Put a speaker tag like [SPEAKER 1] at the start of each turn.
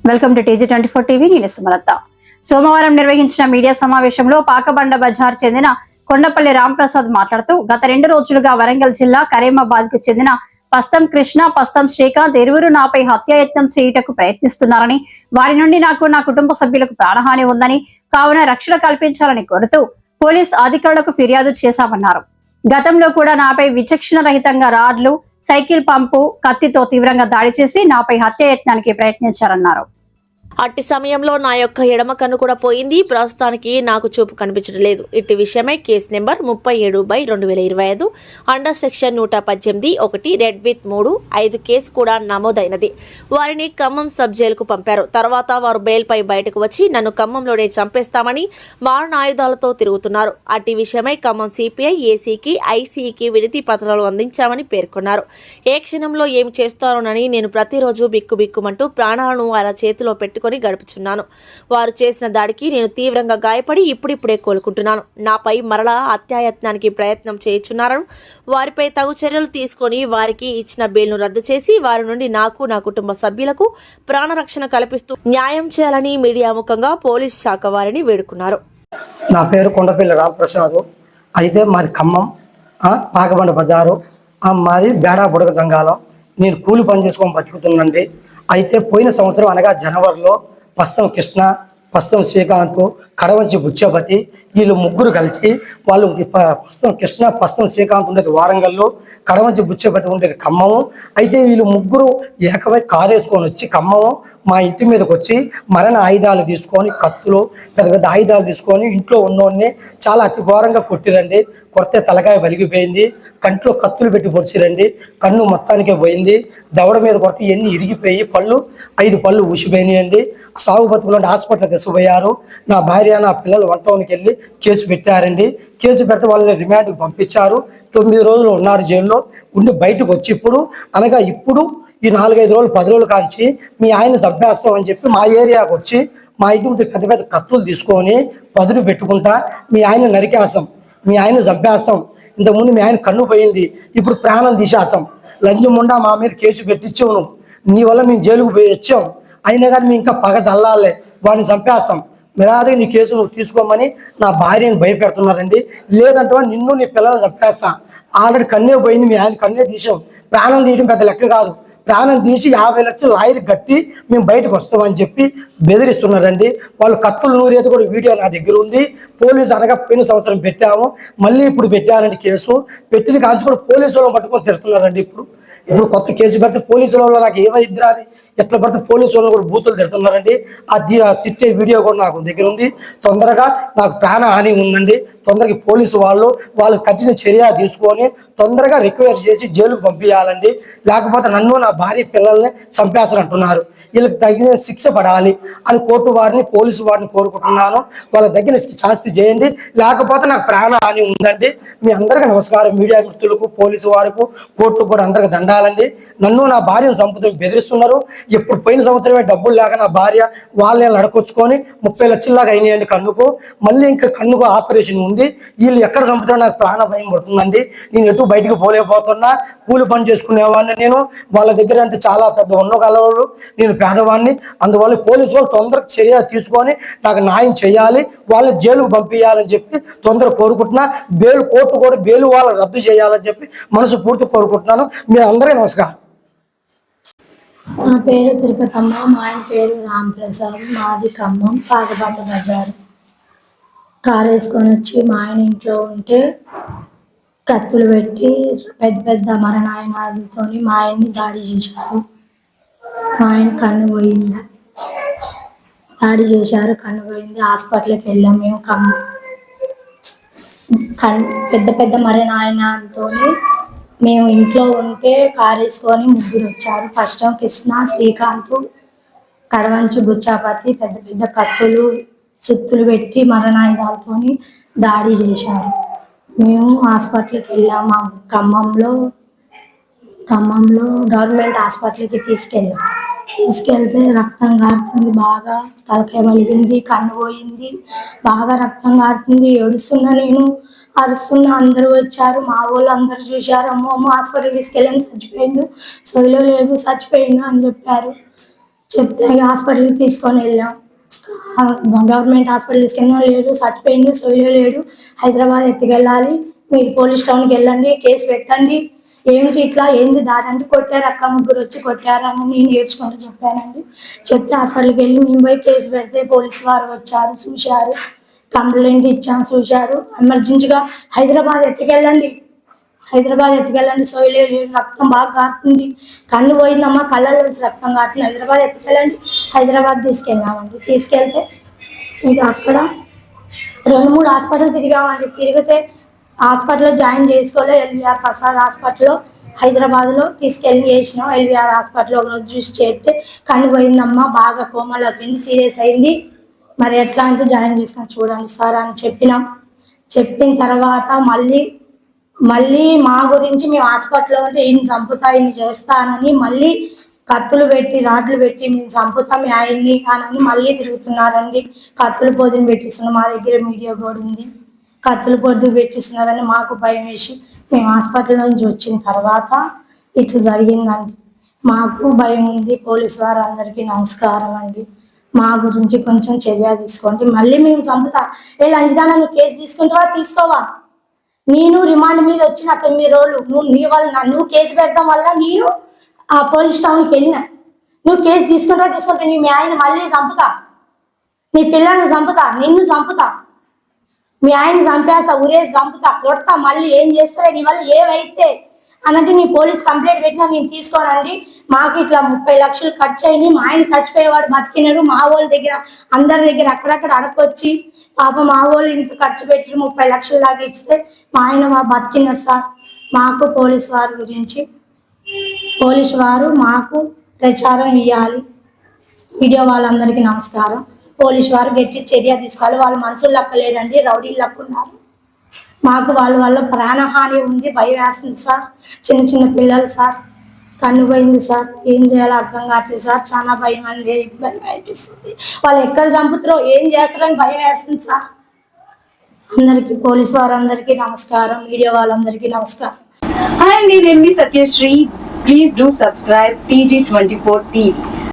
[SPEAKER 1] Welcome to TG24 TV. నేను సుమలత. సోమవారం నిర్వహించిన మీడియా సమావేశంలో పాకబండ బజార్ చెందిన కొండపల్లి రాంప్రసాద్ మాట్లాడుతూ గత 2 రోజులుగా వరంగల్ జిల్లా కరీమాబాద్ కు చెందిన పస్తం కృష్ణ, పస్తం శ్రీకాంత్ ఇరువురు నాపై హత్యాయత్నం చేయుటకు ప్రయత్నిస్తున్నారని, వారి నుండి నాకు, నా కుటుంబ సభ్యులకు ప్రాణహాని ఉందని, కావున రక్షణ కల్పించాలని కోరుతూ పోలీస్ అధికారులకు ఫిర్యాదు చేశామన్నారు. గతంలో కూడా నాపై విచక్షణ రహితంగా రాడ్లు, సైకిల్ పంపు, కత్తితో తీవ్రంగా దాడి చేసి నాపై హత్యాయత్నానికి ప్రయత్నించారన్నారు.
[SPEAKER 2] అట్టి సమయంలో నా యొక్క ఎడమ కన్ను కూడా పోయింది. ప్రస్తుతానికి నాకు చూపు కనిపించడం లేదు. ఇట్టి విషయమై case number 37/2025 under section 118(1) red with 3(5) case కూడా నమోదైనది. వారిని ఖమ్మం సబ్ జైలుకు పంపారు. తర్వాత వారు బెయిల్పై బయటకు వచ్చి నన్ను ఖమ్మంలోనే చంపేస్తామని మారణ ఆయుధాలతో తిరుగుతున్నారు. అట్టి విషయమై ఖమ్మం సిపిఐ ఏసీకి, ఐసీకి వినతి పత్రాలు అందించామని పేర్కొన్నారు. ఏ క్షణంలో ఏమి చేస్తారోనని నేను ప్రతిరోజు బిక్కుబిక్కుమంటూ ప్రాణాలను అలా చేతిలో పెట్టుకుని గడుపుచున్నాను. వారు చేసిన దాడికి నేను తీవ్రంగా గాయపడి ఇప్పుడిప్పుడే కోలుకుంటున్నాను. నాపై మరలా హత్యాయత్నానికి ప్రయత్నం చేయుచున్నారని, వారిపై తగు చర్యలు తీసుకొని వారికి ఇచ్చిన బెయిల్ను రద్దు చేసి వారి నుండి నాకు, నా కుటుంబ సభ్యులకు ప్రాణరక్షణ కల్పిస్తూ న్యాయం చేయాలని మీడియా ముఖంగా పోలీస్ శాఖ వారిని వేడుకున్నారు.
[SPEAKER 3] నా పేరు కొండపల్లి రాంప్రసాద్. అయితే మాది ఖమ్మం పాకబండ బజారు, మాది బేడా బుడగ జంగాలం. నేను కూలి పని చేసుకొని బతుకుతున్నానండి. అయితే పోయిన సంవత్సరం అనగా జనవరిలో పస్తం కృష్ణ, పస్తం శ్రీకాంత్, కడవంచి బుచ్చపతి వీళ్ళు ముగ్గురు కలిసి వాళ్ళు పస్తం కృష్ణ, పస్తం శ్రీకాంత్ ఉండేది వారంగల్లో, కడవంచి బుచ్చపతి ఉండేది ఖమ్మము. అయితే వీళ్ళు ముగ్గురు ఏకమై కారు వేసుకొని వచ్చి ఖమ్మము మా ఇంటి మీదకి వచ్చి మరణ ఆయుధాలు తీసుకొని, కత్తులు, పెద్ద పెద్ద ఆయుధాలు తీసుకొని ఇంట్లో ఉన్నోడిని చాలా అతి ఘోరంగా కొట్టిరండి. కొడితే తలకాయ వలిగిపోయింది, కంట్లో కత్తులు పెట్టి పొడిచిరండి, కన్ను మొత్తానికే పోయింది. దవడ మీద కొడితే ఎన్ని ఇరిగిపోయి 5 పళ్ళు ఊసిపోయినాయండి. సాగు బతుకులు హాస్పిటల్ తీసుకుపోయారు. నా భార్య, నా పిల్లలు వంటకి వెళ్ళి కేసు పెట్టారండి. కేసు పెడితే వాళ్ళని రిమాండ్కి పంపించారు. 9 రోజులు ఉన్నారు జైల్లో. ఉండి బయటకు వచ్చి ఇప్పుడు ఈ 4-5 రోజులు 10 రోజులు కాంచి మీ ఆయన చంపేస్తామని చెప్పి మా ఏరియాకు వచ్చి మా ఇంటి ముందు పెద్ద పెద్ద కత్తులు తీసుకొని పదులు పెట్టుకుంటా మీ ఆయన నరికేస్తాం, మీ ఆయన చంపేస్తాం, ఇంతకుముందు మీ ఆయన కన్ను పోయింది, ఇప్పుడు ప్రాణం తీసేస్తాం, లంజముండా మా మీద కేసు పెట్టించావు, నువ్వు నీ వల్ల మేము జైలుకు పోయి వచ్చాం, అయినా కానీ మేము ఇంకా పగ చల్లాలే, వాడిని చంపేస్తాం, మీరాదే నీ కేసు నువ్వు తీసుకోమని నా భార్యని భయపెడుతున్నారండి. లేదంటే నిన్ను, నీ పిల్లల్ని చంపేస్తా. ఆల్రెడీ కన్నే పోయింది, మీ ఆయన కన్నే తీసాం, ప్రాణం తీయడం పెద్ద లెక్క కాదు, ప్రాణం తీసి 50 లక్షలు లాయర్కి కట్టి మేము బయటకు వస్తామని చెప్పి బెదిరిస్తున్నారండి. వాళ్ళు కత్తులు నూరేది కూడా వీడియో నా దగ్గర ఉంది. పోలీసు అనగా పోయిన సంవత్సరం పెట్టాము, మళ్ళీ ఇప్పుడు పెట్టానండి కేసు. పెట్టిన కాంచి కూడా పోలీసు వాళ్ళని పట్టుకొని తిడుతున్నారండి. ఇప్పుడు కొత్త కేసు పెడితే పోలీసు వాళ్ళు నాకు ఏమైద్దిరా అని ఎట్లా పడితే పోలీసు వాళ్ళు కూడా బూతులు తిడుతున్నారండి. అది తిట్టే వీడియో కూడా నాకు దగ్గర ఉంది. తొందరగా నాకు ప్రాణహాని ఉందండి. తొందరగా పోలీసు వాళ్ళు కఠిన చర్య తీసుకొని తొందరగా రిక్వైర్ చేసి జైలుకు పంపించాలండి. లేకపోతే నన్ను, నా భార్య, పిల్లల్ని చంపేస్తారంటున్నారు. వీళ్ళకి తగిన శిక్ష పడాలి అని కోర్టు వారిని, పోలీసు వారిని కోరుకుంటున్నాను. వాళ్ళ దగ్గర శాస్తి చేయండి, లేకపోతే నాకు ప్రాణహాని ఉందండి. మీ అందరికీ నమస్కారం. మీడియా మిత్రులకు, పోలీసు వారికి, కోర్టుకు కూడా అందరికి దండాలండి. నన్ను, నా భార్యను చంపుతూ బెదిరిస్తున్నారు. ఎప్పుడు పోయిన సంవత్సరమే డబ్బులు లేక నా భార్య వాళ్ళని అడకొచ్చుకొని 30 లక్షల దాకా అయినాయండి కన్నుకు. మళ్ళీ ఇంకా కన్నుకు ఆపరేషన్ ఉంది. వీళ్ళు ఎక్కడ చంపుతారో నాకు ప్రాణ భయం పడుతుందండి. నేను ఎటు బయటకు పోలేకపోతున్నా. కూలి పని చేసుకునేవాడిని నేను. వాళ్ళ దగ్గర అంటే చాలా పెద్ద ఉన్నగలవాళ్ళు, నేను పేదవాడిని. అందువల్ల పోలీసు వాళ్ళు తొందరగా చర్య తీసుకొని నాకు న్యాయం చేయాలి, వాళ్ళని జైలుకు పంపించాలని చెప్పి తొందరగా కోరుకుంటున్నా. కోర్టు కూడా బెయిల్ వాళ్ళు రద్దు చేయాలని చెప్పి మనసు పూర్తి కోరుకుంటున్నాను. మీరు అందరికీ నమస్కారం.
[SPEAKER 4] నా పేరు తిరుపతమ్మ, మా ఆయన పేరు రాంప్రసాద్, మాది ఖమ్మం పాకబండ బజారు. కారు వేసుకొని వచ్చి మా ఆయన ఇంట్లో ఉంటే కత్తులు పెట్టి పెద్ద పెద్ద మరణాయనాలతో మా ఆయన్ని దాడి చేశారు. మా ఆయన కన్ను పోయింది, దాడి చేశారు, కన్ను పోయింది. హాస్పిటల్కి వెళ్ళాం మేము. పెద్ద పెద్ద మరణాయనాలతో మేము ఇంట్లో ఉంటే కారు వేసుకొని ముగ్గురు వచ్చారు. ఫస్ట్ కృష్ణ, శ్రీకాంత్, కడవంచి బుచ్చాపతి పెద్ద పెద్ద కత్తులు, సుత్తులు పెట్టి మరణాయుధాలతో దాడి చేశారు. మేము హాస్పిటల్కి వెళ్ళాము. ఖమ్మంలో గవర్నమెంట్ హాస్పిటల్కి తీసుకెళ్తే రక్తం కారుతుంది, బాగా తలకాయ వలిగింది, కన్ను పోయింది, బాగా రక్తం కారుతుంది. ఏడుస్తున్నా, నేను అరుస్తున్నా. అందరూ వచ్చారు, మా వాళ్ళు అందరూ చూశారు. అమ్మో హాస్పిటల్ తీసుకెళ్ళండి, చచ్చిపోయిండు, సొయ్యలో లేదు, చచ్చిపోయిండు అని చెప్పారు. చెప్తే హాస్పిటల్కి తీసుకొని వెళ్ళాం. గవర్నమెంట్ హాస్పిటల్ తీసుకెళ్ళినా లేడు, చచ్చిపోయిండు, సోయిలో లేడు, హైదరాబాద్ ఎత్తుకెళ్ళాలి, మీరు పోలీస్ స్టేషన్కి వెళ్ళండి, కేసు పెట్టండి, ఏంటి ఇట్లా ఏంది దాడంటే కొట్టారు అక్క, ముగ్గురు వచ్చి కొట్టారని నేను ఏడ్చుకుంటూ చెప్పానండి. చెప్తే హాస్పిటల్కి వెళ్ళి మేము పోయి కేసు పెడితే పోలీసు వారు వచ్చారు, చూశారు, కంప్లైంట్ ఇచ్చాం, చూశారు. ఎమర్జెన్సీగా హైదరాబాద్ ఎత్తుకెళ్ళండి, సోయిలే లేదు, రక్తం బాగా కారుతుంది, కన్ను పోయిందమ్మా, కళ్ళలోంచి రక్తం కారుతుంది, హైదరాబాద్ తీసుకెళ్ళామండి. తీసుకెళ్తే ఇక అక్కడ 2-3 హాస్పిటల్ తిరిగామండి. తిరిగితే హాస్పిటల్లో జాయిన్ చేసుకోలే. ఎల్వీఆర్ ప్రసాద్ హాస్పిటల్లో హైదరాబాద్లో తీసుకెళ్ళి చేసినాం. ఎల్వీఆర్ హాస్పిటల్లో ఒకరోజు చూసి చేస్తే కన్ను పోయిందమ్మా, బాగా కోమలోకి సీరియస్ అయింది, మరి ఎట్లా అంటే జాయిన్ చేసుకొని చూడండి సార్ అని చెప్పినాం. చెప్పిన తర్వాత మళ్ళీ మా గురించి మేము హాస్పిటల్లో ఉంటే ఈయన చంపుతా, ఈయన చేస్తానని మళ్ళీ కత్తులు పెట్టి రాడ్లు పెట్టి మేము చంపుతాం ఆయన్ని అని మళ్ళీ తిరుగుతున్నారండి. కత్తులు పొద్దున పెట్టిస్తున్నాం, మా దగ్గర మీడియా కూడా ఉంది. కత్తులు పొద్దున పెట్టిస్తున్నారని మాకు భయం వేసి మేము హాస్పిటల్ నుంచి వచ్చిన తర్వాత ఇట్లా జరిగిందండి. మాకు భయం ఉంది. పోలీసు వారు అందరికీ నమస్కారం అండి. మా గురించి కొంచెం చర్య తీసుకోండి. మళ్ళీ మేము చంపుతా, లంచానా నువ్వు కేసు తీసుకుంటావా తీసుకోవా, నేను రిమాండ్ మీద వచ్చిన 9 రోజులు నువ్వు కేసు పెట్టడం వల్ల నేను ఆ పోలీస్ టౌన్కి వెళ్ళినా. నువ్వు కేసు తీసుకుంటే నీ ఆయన మళ్ళీ చంపుతా, నీ పిల్లల్ని చంపుతా, నిన్ను చంపుతా, మీ ఆయన చంపేస్తా, ఊరేసి చంపుతా, కొడతా, మళ్ళీ ఏం చేస్తావే నీ వల్ల ఏమైతే అన్నది నీ పోలీస్ కంప్లైంట్ పెట్టినా నేను తీసుకోనండి. మాకు ఇట్లా 30 లక్షలు ఖర్చు అయింది, మా ఆయన చచ్చిపోయేవాడు బతికినాడు, మా వాళ్ళ దగ్గర అందరి దగ్గర అక్కడక్కడ అడకొచ్చి పాప మా వాళ్ళు ఇంత ఖర్చు పెట్టి 30 లక్షలు దాకా ఇస్తే మా ఆయన బతికినాడు సార్. మాకు పోలీసు వారు మాకు ప్రచారం ఇవ్వాలి. మీడియా వాళ్ళందరికీ నమస్కారం. పోలీసు వారు గట్టి చర్య తీసుకోవాలి. వాళ్ళ మనుషులు లెక్కలేరండి, రౌడీలు లెక్కున్నారు. మాకు వాళ్ళ వల్ల ప్రాణహాని ఉంది, భయం వేస్తుంది సార్. చిన్న పిల్లలు సార్, కన్ను పోయింది సార్, ఏం చేయాలో అర్థం కావట్లేదు సార్. చాలా భయం అనిపిస్తుంది. వాళ్ళు ఎక్కడ చంపుతారో ఏం చేస్తారని భయం వేస్తుంది సార్. అందరికీ పోలీసు వారందరికీ నమస్కారం, మీడియా వాళ్ళందరికీ నమస్కారం.
[SPEAKER 5] Hi, నేను మీ Satyasri. Please do subscribe TG24 TV.